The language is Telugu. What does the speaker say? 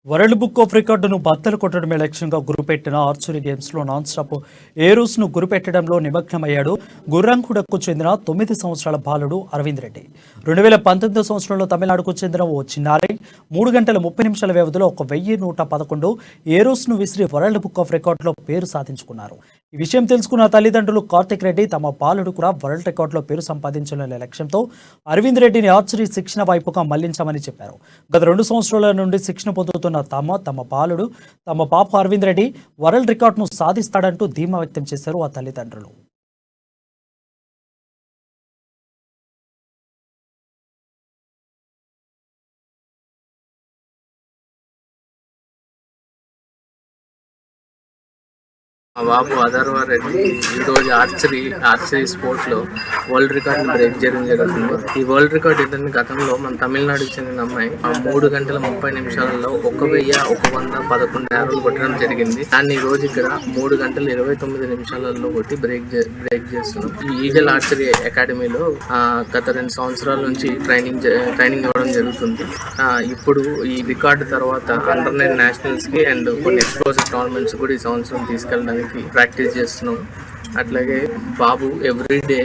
వరల్డ్ బుక్ ఆఫ్ రికార్డును బద్దలు కొట్టడమే లక్ష్యంగా గురిపెట్టిన ఆర్చరీ గేమ్స్లో నాన్ స్టాప్ ఏరోస్ను గురిపెట్టడంలో నిమగ్నమయ్యాడు గుర్రంకుడకు చెందిన 9 సంవత్సరాల బాలుడు అరవింద్ రెడ్డి. 2019 సంవత్సరంలో తమిళనాడుకు చెందిన ఓ చిన్నారి 3 గంటల 30 నిమిషాల వ్యవధిలో 1111 ఏరోస్ను విసిరి వరల్డ్ బుక్ ఆఫ్ రికార్డులో పేరు సాధించుకున్నారు. ఈ విషయం తెలుసుకున్న తల్లిదండ్రులు కార్తిక్ రెడ్డి తమ బాలుడు కూడా వరల్డ్ రికార్డులో పేరు సంపాదించాలనే లక్ష్యంతో అరవింద్ రెడ్డిని ఆర్చరీ శిక్షణ వైపుగా మళ్లించామని చెప్పారు. గత 2 సంవత్సరాల నుండి శిక్షణ పొందుతున్న తమ బాలుడు తమ పాప అరవింద్ రెడ్డి వరల్డ్ రికార్డును సాధిస్తాడంటూ ధీమా వ్యక్తం చేశారు ఆ తల్లిదండ్రులు. మా బాబు అథర్వ రెడ్డి ఈరోజు ఆర్చరీ స్పోర్ట్స్లో వరల్డ్ రికార్డ్ని బ్రేక్ చేయడం జరుగుతుంది. ఈ వరల్డ్ రికార్డ్ ఏంటంటే గతంలో మన తమిళనాడుకి చెందిన అమ్మాయి 3 గంటల 30 నిమిషాలలో 1111 యారోలు కొట్టడం జరిగింది. దాన్ని ఈ రోజు ఇక్కడ 3 గంటల 29 నిమిషాలలో కొట్టి బ్రేక్ చేస్తున్నాం. ఈ ఈగల్ ఆర్చరీ అకాడమీలో గత 2 సంవత్సరాల నుంచి ట్రైనింగ్ ఇవ్వడం జరుగుతుంది. ఇప్పుడు ఈ రికార్డు తర్వాత అండర్-9 నేషనల్స్కి అండ్ కొన్ని ఎక్స్ప్లోజివ్ టోర్నమెంట్స్ కూడా ఈ సంవత్సరం తీసుకెళ్ళడానికి ప్రాక్టీస్ చేస్తున్నాం. అట్లాగే బాబు ఎవ్రీడే